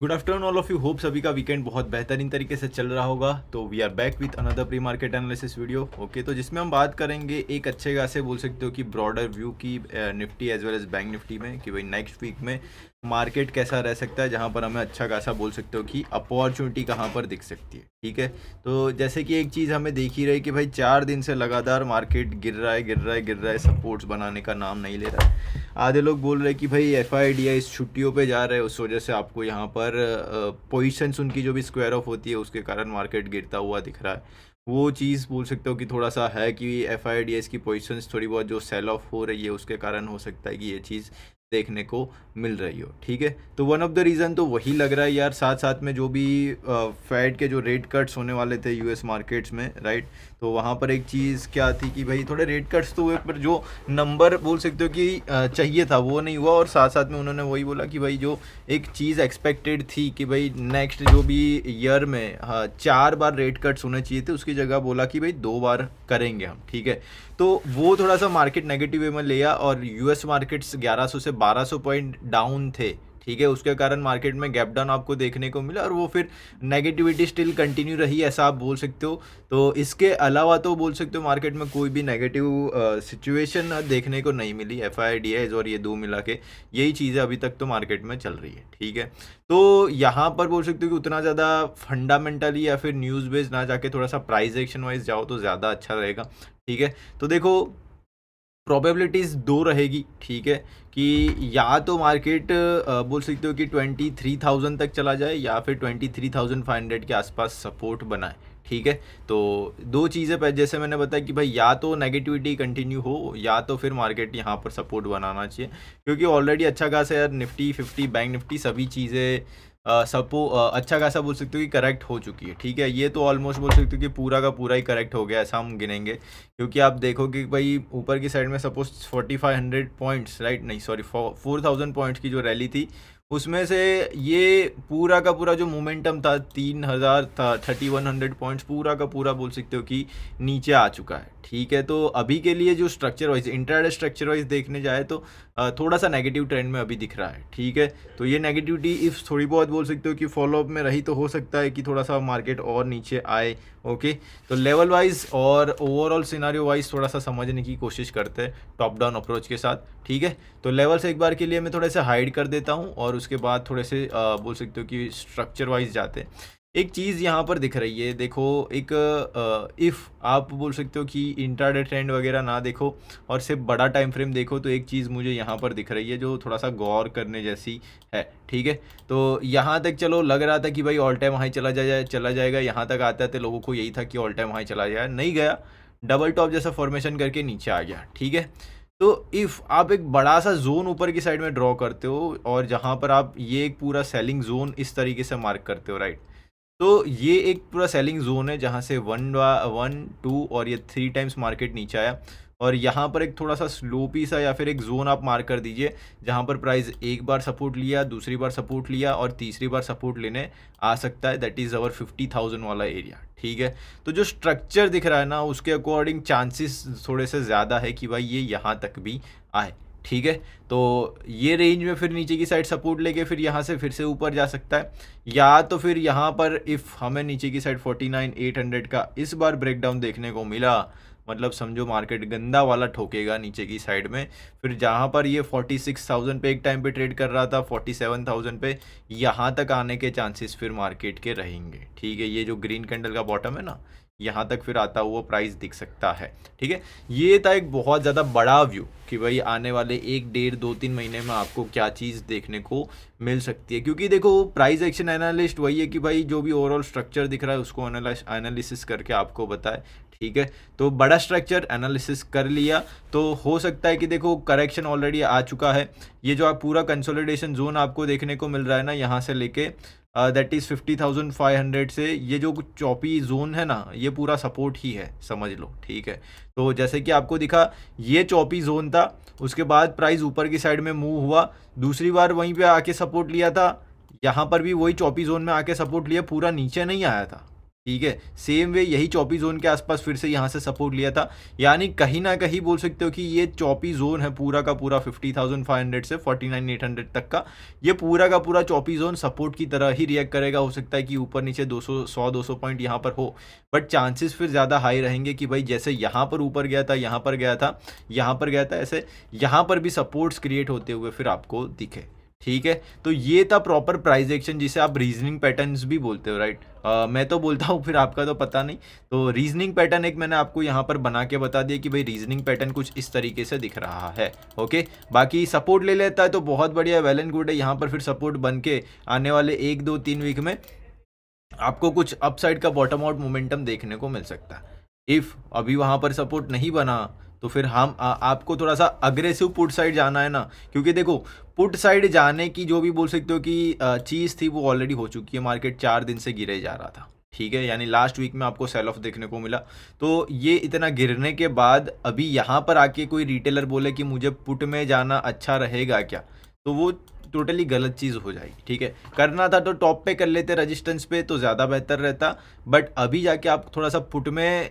Good afternoon all of you. Hope सभी का weekend बहुत बेहतरीन तरीके से चल रहा होगा। तो we are back with another pre market analysis video. Okay, तो जिसमें हम बात करेंगे एक अच्छे खासे बोल सकते हो कि ब्रॉडर व्यू की Nifty as well as bank Nifty में कि भाई नेक्स्ट वीक में मार्केट कैसा रह सकता है, जहां पर हमें अच्छा खासा बोल सकते हो कि अपॉर्चुनिटी कहां पर दिख सकती है। ठीक है, तो जैसे कि एक चीज़ हमें देख ही रही कि भाई 4 दिन से लगातार मार्केट गिर रहा है गिर रहा है गिर रहा है, सपोर्ट्स बनाने का नाम नहीं ले रहा है। आधे लोग बोल रहे हैं कि भाई FIDI छुट्टियों पे जा रहे हैं, उस वजह से आपको यहाँ पर पोजीशंस उनकी जो भी स्क्वायर ऑफ होती है उसके कारण मार्केट गिरता हुआ दिख रहा है। वो चीज़ बोल सकते हो कि थोड़ा सा है कि FIDIs की पोजीशंस थोड़ी बहुत जो सेल ऑफ हो रही है उसके कारण हो सकता है कि ये चीज़ देखने को मिल रही हो। ठीक है, तो वन ऑफ द रीज़न तो वही लग रहा है यार। साथ साथ में जो भी फेड के जो रेट कट्स होने वाले थे US मार्केट्स में, राइट, तो वहाँ पर एक चीज़ क्या थी कि भाई थोड़े रेट कट्स तो हुए पर जो नंबर बोल सकते हो कि चाहिए था वो नहीं हुआ। और साथ साथ में उन्होंने वही बोला कि भाई जो एक चीज़ एक्सपेक्टेड थी कि भाई नेक्स्ट जो भी ईयर में 4 बार रेट कट्स होने चाहिए थे, उसकी जगह बोला कि भाई 2 बार करेंगे हम। ठीक है, तो वो थोड़ा सा मार्केट नेगेटिव वे में लिया और US मार्केट्स 1100 से 1200 पॉइंट डाउन थे। ठीक है, उसके कारण मार्केट में गैप डाउन आपको देखने को मिला और वो फिर नेगेटिविटी स्टिल कंटिन्यू रही, ऐसा आप बोल सकते हो। तो इसके अलावा तो बोल सकते हो मार्केट में कोई भी नेगेटिव सिचुएशन देखने को नहीं मिली। FIDIs और ये दो मिला के यही चीज़ें अभी तक तो मार्केट में चल रही है। ठीक है, तो यहाँ पर बोल सकते हो कि उतना ज़्यादा फंडामेंटली या फिर न्यूज़ बेस्ड ना जाके थोड़ा सा प्राइस एक्शन वाइज जाओ तो ज़्यादा अच्छा रहेगा। ठीक है, तो देखो प्रोबेबिलिटीज़ दो रहेगी। ठीक है, कि या तो मार्केट बोल सकते हो कि 23,000 तक चला जाए या फिर 23,500 के आसपास सपोर्ट बनाए। ठीक है, तो दो चीज़ें पर जैसे मैंने बताया कि भाई या तो नेगेटिविटी कंटिन्यू हो या तो फिर मार्केट यहाँ पर सपोर्ट बनाना चाहिए, क्योंकि ऑलरेडी अच्छा खासा यार निफ्टी 50 बैंक निफ्टी सभी चीज़ें अच्छा खासा बोल सकते हो कि करेक्ट हो चुकी है। ठीक है, ये तो ऑलमोस्ट बोल सकते हो कि पूरा का पूरा ही करेक्ट हो गया ऐसा हम गिनेंगे, क्योंकि आप देखो कि भाई ऊपर की साइड में सपोज 4500 पॉइंट्स, राइट, नहीं सॉरी 4000 पॉइंट्स की जो रैली थी उसमें से ये पूरा का पूरा जो मोमेंटम था 3000 था, 3100 पॉइंट्स पूरा का पूरा बोल सकते हो कि नीचे आ चुका है। ठीक है, तो अभी के लिए जो structure wise intraday structure wise देखने जाए तो थोड़ा सा नेगेटिव ट्रेंड में अभी दिख रहा है। ठीक है, तो ये नेगेटिविटी इफ थोड़ी बहुत बोल सकते हो कि फॉलोअप में रही तो हो सकता है कि थोड़ा सा मार्केट और नीचे आए। ओके, तो लेवल वाइज और ओवरऑल सिनारियो वाइज थोड़ा सा समझने की कोशिश करते हैं टॉप डाउन अप्रोच के साथ। ठीक है, तो लेवल से एक बार के लिए मैं थोड़े से हाइड कर देता हूँ और उसके बाद थोड़े से बोल सकते हो कि स्ट्रक्चर वाइज जाते हैं। एक चीज़ यहाँ पर दिख रही है, देखो एक इफ़ आप बोल सकते हो कि इंट्राडे ट्रेंड वगैरह ना देखो और सिर्फ बड़ा टाइम फ्रेम देखो, तो एक चीज़ मुझे यहाँ पर दिख रही है जो थोड़ा सा गौर करने जैसी है। ठीक है, तो यहाँ तक चलो लग रहा था कि भाई ऑल टाइम हाई चला जाएगा, यहाँ तक आते आते लोगों को यही था कि ऑल टाइम हाई चला जाएगा, नहीं गया, डबल टॉप जैसा फॉर्मेशन करके नीचे आ गया। ठीक है, तो इफ़ आप एक बड़ा सा जोन ऊपर की साइड में ड्रॉ करते हो और जहाँ पर आप ये एक पूरा सेलिंग जोन इस तरीके से मार्क करते हो, राइट, तो ये एक पूरा सेलिंग जोन है जहाँ से 1 2 और ये 3 टाइम्स मार्केट नीचे आया। और यहाँ पर एक थोड़ा सा स्लोपी सा या फिर एक जोन आप मार्क कर दीजिए जहाँ पर प्राइस एक बार सपोर्ट लिया, दूसरी बार सपोर्ट लिया और तीसरी बार सपोर्ट लेने आ सकता है। दैट इज़ अवर 50,000 वाला एरिया। ठीक है, तो जो स्ट्रक्चर दिख रहा है ना उसके अकॉर्डिंग चांसेस थोड़े से ज़्यादा है कि भाई ये यहाँ तक भी आए। ठीक है, तो ये रेंज में फिर नीचे की साइड सपोर्ट लेके फिर यहाँ से फिर से ऊपर जा सकता है, या तो फिर यहाँ पर इफ़ हमें नीचे की साइड 49,800 का इस बार ब्रेकडाउन देखने को मिला, मतलब समझो मार्केट गंदा वाला ठोकेगा नीचे की साइड में, फिर जहाँ पर ये 46,000 पे एक टाइम पे ट्रेड कर रहा था 47,000 पे, यहाँ तक आने के चांसेस फिर मार्केट के रहेंगे। ठीक है, ये जो ग्रीन कैंडल का बॉटम है ना, यहाँ तक फिर आता हुआ प्राइस दिख सकता है। ठीक है, ये था एक बहुत ज़्यादा बड़ा व्यू कि भाई आने वाले 1 1.5 2 3 महीने में आपको क्या चीज़ देखने को मिल सकती है, क्योंकि देखो प्राइस एक्शन एनालिस्ट वही है कि भाई जो भी ओवरऑल स्ट्रक्चर दिख रहा है उसको एनालिसिस करके आपको बताए। ठीक है, तो बड़ा स्ट्रक्चर एनालिसिस कर लिया तो हो सकता है कि देखो करेक्शन ऑलरेडी आ चुका है। ये जो आप पूरा कंसोलिडेशन जोन आपको देखने को मिल रहा है ना, यहाँ से लेके दैट इज़ 50,500 से ये जो चौपी जोन है ना, ये पूरा सपोर्ट ही है समझ लो। ठीक है, तो जैसे कि आपको दिखा ये चौपी जोन था, उसके बाद प्राइस ऊपर की साइड में मूव हुआ, दूसरी बार वहीं पे आके सपोर्ट लिया था, यहाँ पर भी वही चौपी जोन में आके सपोर्ट लिया, पूरा नीचे नहीं आया था। ठीक है, सेम वे यही चौपी जोन के आसपास फिर से यहाँ से सपोर्ट लिया था, यानी कहीं ना कहीं बोल सकते हो कि ये चौपी जोन है पूरा का पूरा 50,500 से 49,800 तक का, ये पूरा का पूरा चौपी जोन सपोर्ट की तरह ही रिएक्ट करेगा। हो सकता है कि ऊपर नीचे 200 पॉइंट यहाँ पर हो, बट चांसेस फिर ज़्यादा हाई रहेंगे कि भाई जैसे यहाँ पर ऊपर गया था, यहाँ पर गया था, यहाँ पर गया था, ऐसे यहाँ पर भी सपोर्ट्स क्रिएट होते हुए फिर आपको दिखे। ठीक है, तो ये था प्रॉपर प्राइस एक्शन, जिसे आप रीजनिंग पैटर्न्स भी बोलते हो, राइट। मैं तो बोलता हूँ, फिर आपका तो पता नहीं। तो रीजनिंग पैटर्न एक मैंने आपको यहाँ पर बना के बता दिया कि भाई रीजनिंग पैटर्न कुछ इस तरीके से दिख रहा है। ओके, बाकी सपोर्ट ले लेता है तो बहुत बढ़िया, वेल एंड गुड है। यहाँ पर फिर सपोर्ट बन के आने वाले 1 2 3 वीक में आपको कुछ अपसाइड का बॉटम आउट मोमेंटम देखने को मिल सकता है। इफ़ अभी वहाँ पर सपोर्ट नहीं बना तो फिर आपको थोड़ा सा अग्रेसिव पुट साइड जाना है ना, क्योंकि देखो पुट साइड जाने की जो भी बोल सकते हो कि चीज़ थी वो ऑलरेडी हो चुकी है। मार्केट 4 दिन से गिरे जा रहा था, ठीक है, यानी लास्ट वीक में आपको सेल ऑफ देखने को मिला। तो ये इतना गिरने के बाद अभी यहाँ पर आके कोई रिटेलर बोले कि मुझे पुट में जाना अच्छा रहेगा क्या, तो वो टोटली गलत चीज़ हो जाएगी। ठीक है, करना था तो टॉप पे कर लेते रेजिस्टेंस पे तो ज़्यादा बेहतर रहता, बट अभी जाके आप थोड़ा सा पुट में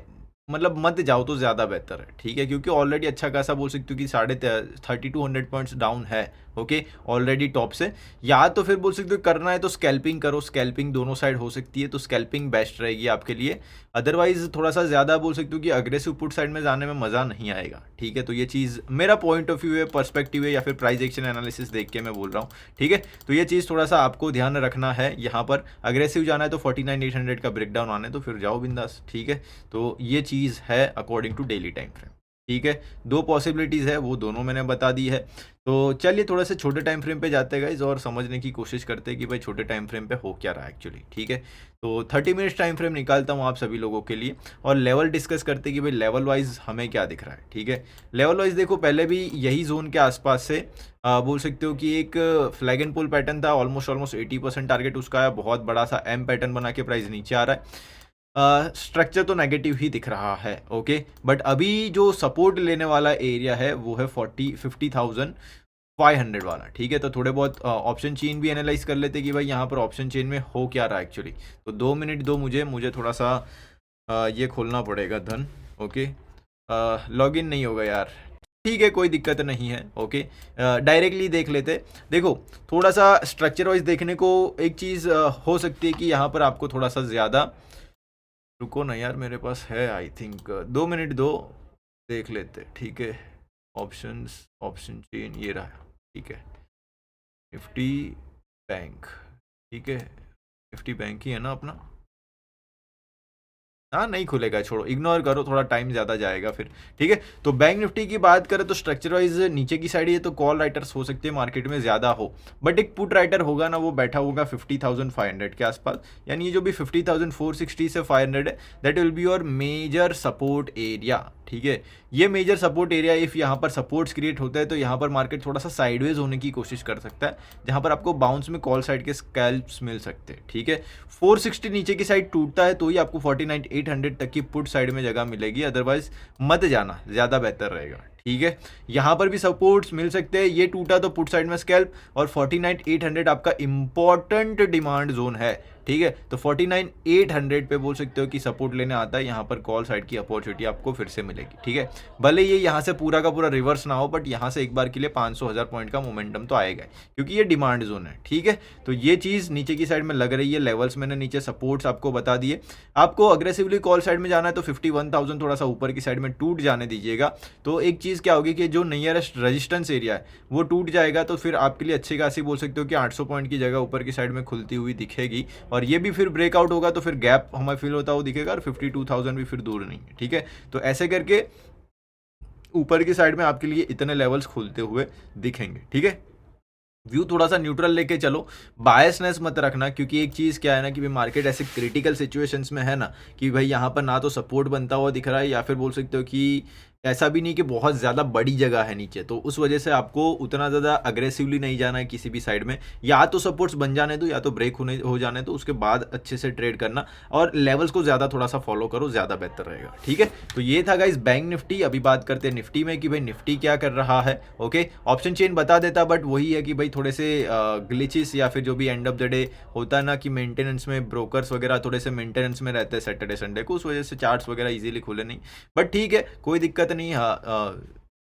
मतलब मत जाओ तो ज़्यादा बेहतर है। ठीक है, क्योंकि ऑलरेडी अच्छा खासा बोल सकते हो कि 3200 पॉइंट्स डाउन है। ओके, ऑलरेडी टॉप से, या तो फिर बोल सकते हो करना है तो स्कैल्पिंग करो, स्कैल्पिंग दोनों साइड हो सकती है, तो स्कैल्पिंग बेस्ट रहेगी आपके लिए। अदरवाइज थोड़ा सा ज़्यादा बोल सकते हो कि अग्रेसिव पुट साइड में जाने में मज़ा नहीं आएगा। ठीक है, तो ये चीज़ मेरा पॉइंट ऑफ व्यू है, पर्सपेक्टिव है, या फिर प्राइस एक्शन एनालिसिस देख के मैं बोल रहा हूँ। ठीक है, तो ये चीज़ थोड़ा सा आपको ध्यान रखना है। यहाँ पर अग्रेसिव जाना है तो 49,800 का ब्रेकडाउन आने तो फिर जाओ बिंदास। ठीक है, तो ये चीज़ है according to daily time frame. ठीक है, 2 पॉसिबिलिटीज़ है, वो दोनों मैंने बता दी है। तो चलिए थोड़ा से छोटे टाइम फ्रेम पे जाते हैं गाइज और समझने की कोशिश करते हैं कि भाई छोटे टाइम फ्रेम पे हो क्या रहा है एक्चुअली। ठीक है, तो 30 मिनट्स टाइम फ्रेम निकालता हूँ आप सभी लोगों के लिए और लेवल डिस्कस करते हैं कि भाई लेवल वाइज हमें क्या दिख रहा है। ठीक है, लेवल वाइज देखो पहले भी यही जोन के आसपास से बोल सकते हो कि एक फ्लैग एंड पुल पैटर्न था, ऑलमोस्ट 80% टारगेट उसका है, बहुत बड़ा सा एम पैटर्न बना के प्राइस नीचे आ रहा है। स्ट्रक्चर तो नेगेटिव ही दिख रहा है। ओके, बट अभी जो सपोर्ट लेने वाला एरिया है वो है 50,500 वाला। ठीक है, तो थोड़े बहुत ऑप्शन चेन भी एनालाइज कर लेते कि भाई यहाँ पर ऑप्शन चेन में हो क्या रहा है एक्चुअली। तो 2 मिनट दो मुझे थोड़ा सा ये खोलना पड़ेगा धन। ओके, लॉगिन नहीं होगा यार, ठीक है कोई दिक्कत नहीं है। ओके, डायरेक्टली देख लेते। देखो थोड़ा सा स्ट्रक्चर वाइज देखने को एक चीज़ हो सकती है कि यहाँ पर आपको थोड़ा सा ज़्यादा, रुको ना यार मेरे पास है आई थिंक 2 मिनट दो, देख लेते। ठीक है, ऑप्शन चेन ये रहा। ठीक है, निफ्टी बैंक, ठीक है निफ्टी बैंक ही है ना अपना। हाँ नहीं खुलेगा, छोड़ो इग्नोर करो, थोड़ा टाइम ज़्यादा जाएगा फिर। ठीक है, तो बैंक निफ्टी की बात करें तो स्ट्रक्चर वाइज नीचे की साइड ये तो कॉल राइटर्स हो सकते हैं मार्केट में ज़्यादा हो, बट एक पुट राइटर होगा ना वो बैठा होगा 50,500 के आसपास, यानी ये जो भी 50,460 से 500 है that will be your major support area. ठीक है, ये मेजर सपोर्ट एरिया इफ़ यहाँ पर सपोर्ट्स क्रिएट होता है तो यहाँ पर मार्केट थोड़ा सा साइडवेज होने की कोशिश कर सकता है, जहाँ पर आपको बाउंस में कॉल साइड के स्कैल्प्स मिल सकते हैं। ठीक है, 460 नीचे की साइड टूटता है तो ही आपको 49,800 तक की पुट साइड में जगह मिलेगी, अदरवाइज मत जाना, ज़्यादा बेहतर रहेगा। ठीक है, यहाँ पर भी सपोर्ट्स मिल सकते हैं, ये टूटा तो पुट साइड में स्कैल्प, और 49,800 आपका इंपॉर्टेंट डिमांड जोन है। ठीक है, तो 49,800 पे बोल सकते हो कि सपोर्ट लेने आता है, यहाँ पर कॉल साइड की अपॉर्चुनिटी आपको फिर से मिलेगी। ठीक है, भले ये यहाँ से पूरा का पूरा रिवर्स ना हो, बट यहाँ से एक बार के लिए 500,000 पॉइंट का मोमेंटम तो आएगा क्योंकि ये डिमांड जोन है। ठीक है, तो ये चीज़ नीचे की साइड में लग रही है, लेवल्स मैंने नीचे सपोर्ट्स आपको बता दिए। आपको अग्रेसिवली कॉल साइड में जाना है तो 51,000 थोड़ा सा ऊपर की साइड में टूट जाने दीजिएगा, तो एक चीज़ क्या होगी कि जो नियरेस्ट रेजिस्टेंस एरिया है वो टूट जाएगा, तो फिर आपके लिए अच्छी खासी बोल सकते हो कि 800 पॉइंट की जगह ऊपर की साइड में खुलती हुई दिखेगी, और ये भी फिर ब्रेकआउट होगा तो फिर गैप हमें फील होता हुआ दिखेगा, और 52,000 भी फिर दूर नहीं है। ठीक है, तो ऐसे करके ऊपर की साइड में आपके लिए इतने लेवल्स खुलते हुए दिखेंगे। ठीक है, व्यू थोड़ा सा न्यूट्रल लेके चलो, बायसनेस मत रखना, क्योंकि एक चीज़ क्या है ना कि भाई मार्केट ऐसे क्रिटिकल सिचुएशंस में है ना कि भाई यहाँ पर ना तो सपोर्ट बनता हुआ दिख रहा है, या फिर बोल सकते हो कि ऐसा भी नहीं कि बहुत ज़्यादा बड़ी जगह है नीचे, तो उस वजह से आपको उतना ज़्यादा अग्रेसिवली नहीं जाना है किसी भी साइड में। या तो सपोर्ट्स बन जाने दो या तो ब्रेक हो जाने दो, उसके बाद अच्छे से ट्रेड करना और लेवल्स को ज़्यादा थोड़ा सा फॉलो करो, ज़्यादा बेहतर रहेगा। ठीक है, तो ये था गाइस बैंक निफ्टी। अभी बात करते हैं निफ्टी में कि भाई निफ्टी क्या कर रहा है। ओके, ऑप्शन चेन बता देता, बट वही है कि भाई थोड़े से ग्लिचेस या फिर जो भी एंड ऑफ द डे होता है ना कि मेंटेनेंस में ब्रोकर्स वगैरह थोड़े से मेंटेनेंस में रहते हैं सैटरडे संडे को, उस वजह से चार्ट्स वगैरह इजीली खुले नहीं। बट ठीक है, कोई दिक्कत नहीं।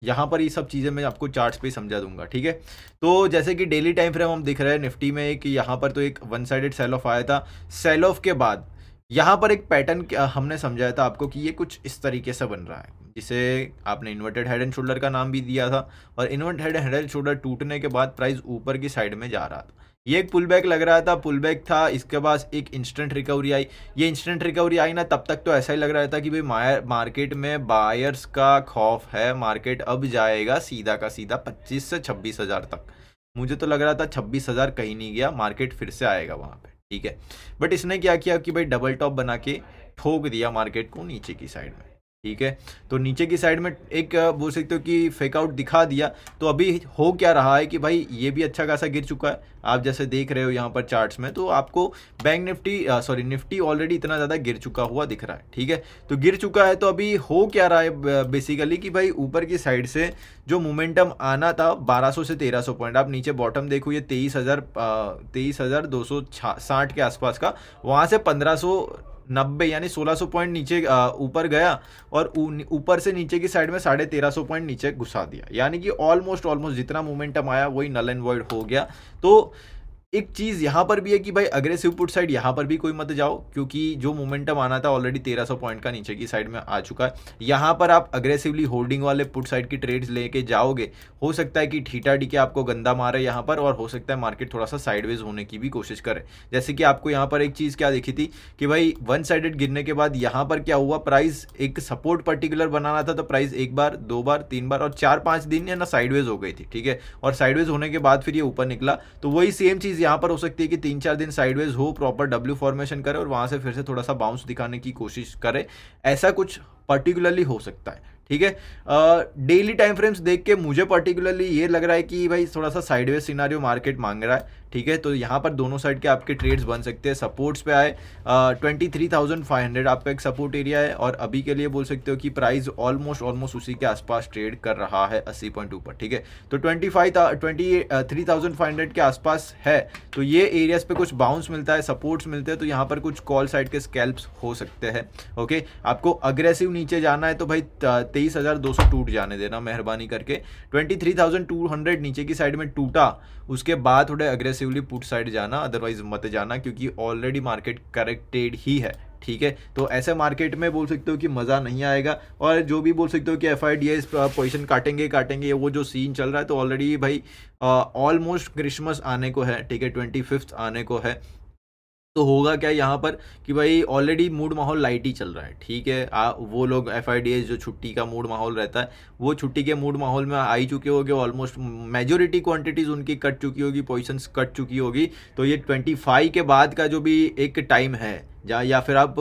यहाँ पर ये सब चीज़ें मैं आपको चार्ट्स पे ही समझा दूंगा। ठीक है, तो जैसे कि डेली टाइम फ्रेम हम दिख रहे हैं निफ्टी में कि यहाँ पर तो एक वन साइडेड सेल ऑफ आया था। सेल ऑफ के बाद यहाँ पर एक पैटर्न हमने समझाया था आपको कि ये कुछ इस तरीके से बन रहा है, जिसे आपने इन्वर्टेड हेड एंड शोल्डर का नाम भी दिया था। और इन्वर्टेड हेड एंड शोल्डर टूटने के बाद प्राइस ऊपर की साइड में जा रहा था। ये एक पुल बैक लग रहा था, पुल बैक था, इसके बाद एक इंस्टेंट रिकवरी आई। ये इंस्टेंट रिकवरी आई ना, तब तक तो ऐसा ही लग रहा था कि भाई मार्केट में बायर्स का खौफ है, मार्केट अब जाएगा सीधा का सीधा 25 से 26 हज़ार तक। मुझे तो लग रहा था 26 हज़ार कहीं नहीं गया, मार्केट फिर से आएगा वहाँ पे। ठीक है, बट इसने क्या किया कि भाई डबल टॉप बना के ठोक दिया मार्केट को नीचे की साइड में। ठीक है, तो नीचे की साइड में एक बोल सकते हो कि फेक आउट दिखा दिया। तो अभी हो क्या रहा है कि भाई ये भी अच्छा खासा गिर चुका है, आप जैसे देख रहे हो यहाँ पर चार्ट्स में। तो आपको बैंक निफ्टी निफ्टी ऑलरेडी इतना ज़्यादा गिर चुका हुआ दिख रहा है। ठीक है, तो गिर चुका है, तो अभी हो क्या रहा है बेसिकली कि भाई ऊपर की साइड से जो मोमेंटम आना था 1200 से 1300 पॉइंट, आप नीचे बॉटम देखो ये 23,260 के आसपास का, वहाँ से 1590 यानी 1600 पॉइंट नीचे ऊपर गया और ऊपर से नीचे की साइड में 1350 पॉइंट नीचे घुसा दिया। यानी कि ऑलमोस्ट जितना मोमेंटम आया वही नल एंड वॉइड हो गया। तो एक चीज़ यहाँ पर भी है कि भाई अग्रेसिव पुट साइड यहाँ पर भी कोई मत जाओ, क्योंकि जो मोमेंटम आना था ऑलरेडी 1300 पॉइंट का नीचे की साइड में आ चुका है। यहाँ पर आप अग्रेसिवली होल्डिंग वाले पुट साइड की ट्रेड्स लेके जाओगे, हो सकता है कि ठीटा डी के आपको गंदा मारे यहाँ पर, और हो सकता है मार्केट थोड़ा सा साइडवेज होने की भी कोशिश करे। जैसे कि आपको यहाँ पर एक चीज़ क्या दिखी थी कि भाई वन साइडेड गिरने के बाद यहाँ पर क्या हुआ, प्राइस एक सपोर्ट पर्टिकुलर बनाना था, तो प्राइस एक बार, दो बार, तीन बार और 4-5 दिन है ना साइडवेज हो गई थी। ठीक है, और साइडवेज होने के बाद फिर ये ऊपर निकला। तो वही सेम चीज़ यहाँ पर हो सकती है कि 3-4 दिन साइडवेज हो, प्रॉपर डब्ल्यू फॉर्मेशन करे और वहां से फिर से थोड़ा सा बाउंस दिखाने की कोशिश करे, ऐसा कुछ पर्टिकुलरली हो सकता है। ठीक है, डेली टाइम फ्रेम्स देख के मुझे पर्टिकुलरली ये लग रहा है कि भाई थोड़ा सा साइडवेज सिनारियो मार्केट मांग रहा है। ठीक है, तो यहाँ पर दोनों साइड के आपके ट्रेड्स बन सकते हैं। सपोर्ट्स पे आए 23,500 आपका एक सपोर्ट एरिया है, और अभी के लिए बोल सकते हो कि प्राइस ऑलमोस्ट उसी के आसपास ट्रेड कर रहा है 80 पॉइंट ऊपर। ठीक है, तो 23,500 के आसपास है, तो ये एरियाज पे कुछ बाउंस मिलता है, सपोर्ट्स मिलते हैं, तो यहाँ पर कुछ कॉल साइड के स्कैल्प्स हो सकते हैं। ओके, आपको अग्रेसिव नीचे जाना है तो भाई 23,200 टूट जाने देना मेहरबानी करके। 23,200 नीचे की साइड में टूटा, उसके बाद थोड़े अग्रेसिवली पुट साइड जाना, अदरवाइज मत जाना, क्योंकि ऑलरेडी मार्केट करेक्टेड ही है। ठीक है, तो ऐसे मार्केट में बोल सकते हो कि मज़ा नहीं आएगा, और जो भी बोल सकते हो कि FIDs पोजीशन काटेंगे, वो जो सीन चल रहा है, तो ऑलरेडी भाई ऑलमोस्ट क्रिसमस आने को है। ठीक है, 25th आने को है, तो होगा क्या यहाँ पर कि भाई ऑलरेडी मूड माहौल लाइट ही चल रहा है। ठीक है, वो लोग FIDs जो छुट्टी का मूड माहौल रहता है, वो छुट्टी के मूड माहौल में आ ही चुके होंगे, ऑलमोस्ट मेजोरिटी क्वांटिटीज़ उनकी कट चुकी होगी, पोजीशंस कट चुकी होगी। तो ये 25 के बाद का जो भी एक टाइम है, जहाँ या फिर आप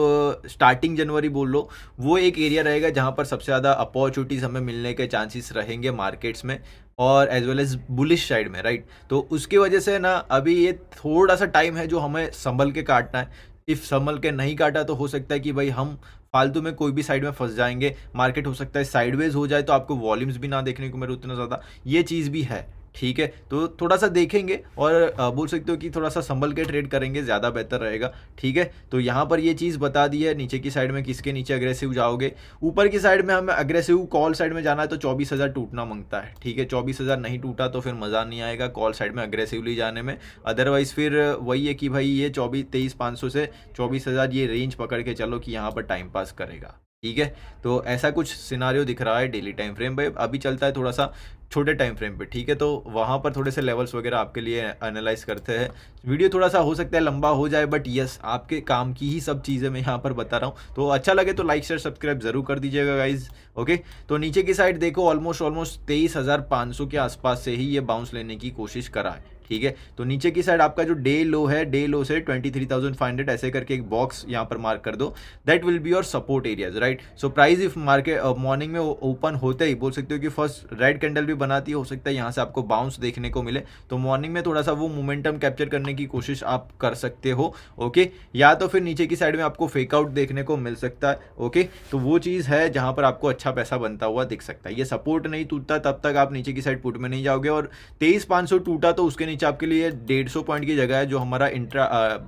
स्टार्टिंग जनवरी बोल लो, वो एक एरिया रहेगा जहाँ पर सबसे ज़्यादा अपॉर्चुनिटीज़ हमें मिलने के चांसेस रहेंगे मार्केट्स में, और as well as bullish side में, राइट। तो उसकी वजह से ना अभी ये थोड़ा सा टाइम है जो हमें संभल के काटना है। इफ़ संभल के नहीं काटा तो हो सकता है कि भाई हम फालतू में कोई भी साइड में फंस जाएंगे, मार्केट हो सकता है साइडवेज हो जाए, तो आपको वॉल्यूम्स भी ना देखने को मिले उतना ज़्यादा, ये चीज़ भी है। ठीक है, तो थोड़ा सा देखेंगे और बोल सकते हो कि थोड़ा सा संभल के ट्रेड करेंगे, ज़्यादा बेहतर रहेगा। ठीक है, तो यहाँ पर ये चीज़ बता दी है, नीचे की साइड में किसके नीचे अग्रेसिव जाओगे। ऊपर की साइड में हमें अग्रेसिव कॉल साइड में जाना है तो 24,000 टूटना मांगता है। ठीक है, 24,000 नहीं टूटा तो फिर मज़ा नहीं आएगा कॉल साइड में अग्रेसिवली जाने में। अदरवाइज़ फिर वही है कि भाई ये 23,500 से 24,000 ये रेंज पकड़ के चलो कि यहाँ पर टाइम पास करेगा। ठीक है, तो ऐसा कुछ सिनारियो दिख रहा है डेली टाइम फ्रेम पे। अभी चलता है थोड़ा सा छोटे टाइम फ्रेम पे। ठीक है, तो वहाँ पर थोड़े से लेवल्स वगैरह आपके लिए एनालाइज करते हैं। वीडियो थोड़ा सा हो सकता है लंबा हो जाए, बट यस आपके काम की ही सब चीज़ें मैं यहाँ पर बता रहा हूँ। तो अच्छा लगे तो लाइक शेयर सब्सक्राइब जरूर कर दीजिएगा गाइज। ओके, तो नीचे की साइड देखो ऑलमोस्ट 23,500 के आसपास से ही ये बाउंस लेने की कोशिश करा है। ठीक है। तो नीचे की साइड आपका जो डे लो है, डे लो से 23,500 ऐसे करके एक बॉक्स यहाँ पर मार्क कर दो, that will be your support areas, right. So price if market morning में ओपन होते ही बोल सकते हो कि फर्स्ट रेड कैंडल भी बनाती है, हो सकता है यहाँ से आपको बाउंस देखने को मिले, तो मॉर्निंग में थोड़ा सा वो मोमेंटम कैप्चर करने की कोशिश आप कर सकते हो, ओके। या तो फिर नीचे की साइड में आपको फेकआउट देखने को मिल सकता है, ओके। तो वो चीज़ है जहाँ पर आपको अच्छा पैसा बनता हुआ दिख सकता है। ये सपोर्ट नहीं टूटता तब तक आप नीचे की साइड पुट में नहीं जाओगे, और 23,500 टूटा तो उसके नीचे आपके लिए 150 पॉइंट की जगह है, जो हमारा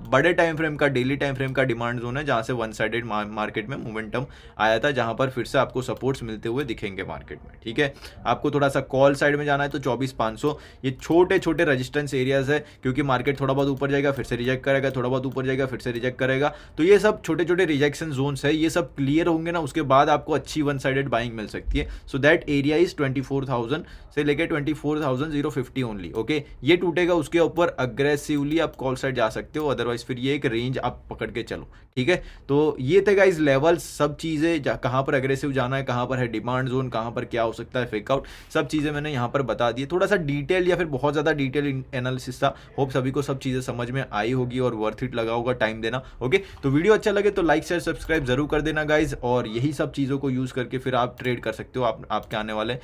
बड़े टाइम फ्रेम का, डेली टाइम फ्रेम का डिमांड जोन है, जहाँ से वन साइडेड मार्केट में मोमेंटम आया था, जहाँ पर फिर से आपको सपोर्ट्स मिलते हुए दिखेंगे मार्केट में, ठीक है। आपको थोड़ा सा कॉल साइड में जाना है तो 24,500, ये छोटे छोटे रेजिस्टेंस एरियाज है, क्योंकि मार्केट थोड़ा बहुत ऊपर जाएगा फिर से रिजेक्ट करेगा, थोड़ा बहुत ऊपर जाएगा फिर से रिजेक्ट करेगा, तो ये सब छोटे छोटे रिजेक्शन जोन्स है, ये सब क्लियर होंगे ना, उसके बाद आपको अच्छी वन साइडेड बाइंग मिल सकती है। सो दैट एरिया इज 24,000 से लेके 24,050 ओनली, ओके। ये टूटेगा उसके ऊपर अग्रेसिवली आप कॉल साइड जा सकते हो, अदरवाइज फिर ये एक रेंज आप पकड़ के चलो, ठीक है। तो ये थे गाइस लेवल्स, सब चीज़ें कहाँ पर अग्रेसिव जाना है, कहाँ पर है डिमांड जोन, कहाँ पर क्या हो सकता है फेकआउट, सब चीज़ें मैंने यहाँ पर बता दी। थोड़ा सा डिटेल या फिर बहुत ज़्यादा डिटेल एनालिसिस था, होप सभी को सब चीज़ें समझ में आई होगी और वर्थ इट लगा होगा टाइम देना, ओके। तो वीडियो अच्छा लगे तो लाइक शेयर सब्सक्राइब जरूर कर देना गाइज, और यही सब चीज़ों को यूज़ करके फिर आप ट्रेड कर सकते हो आपके आने वाले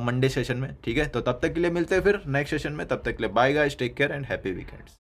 मंडे सेशन में, ठीक है। तो तब तक के लिए मिलते हैं फिर नेक्स्ट सेशन में, तब तक के लिए bye guys, take care and happy weekends.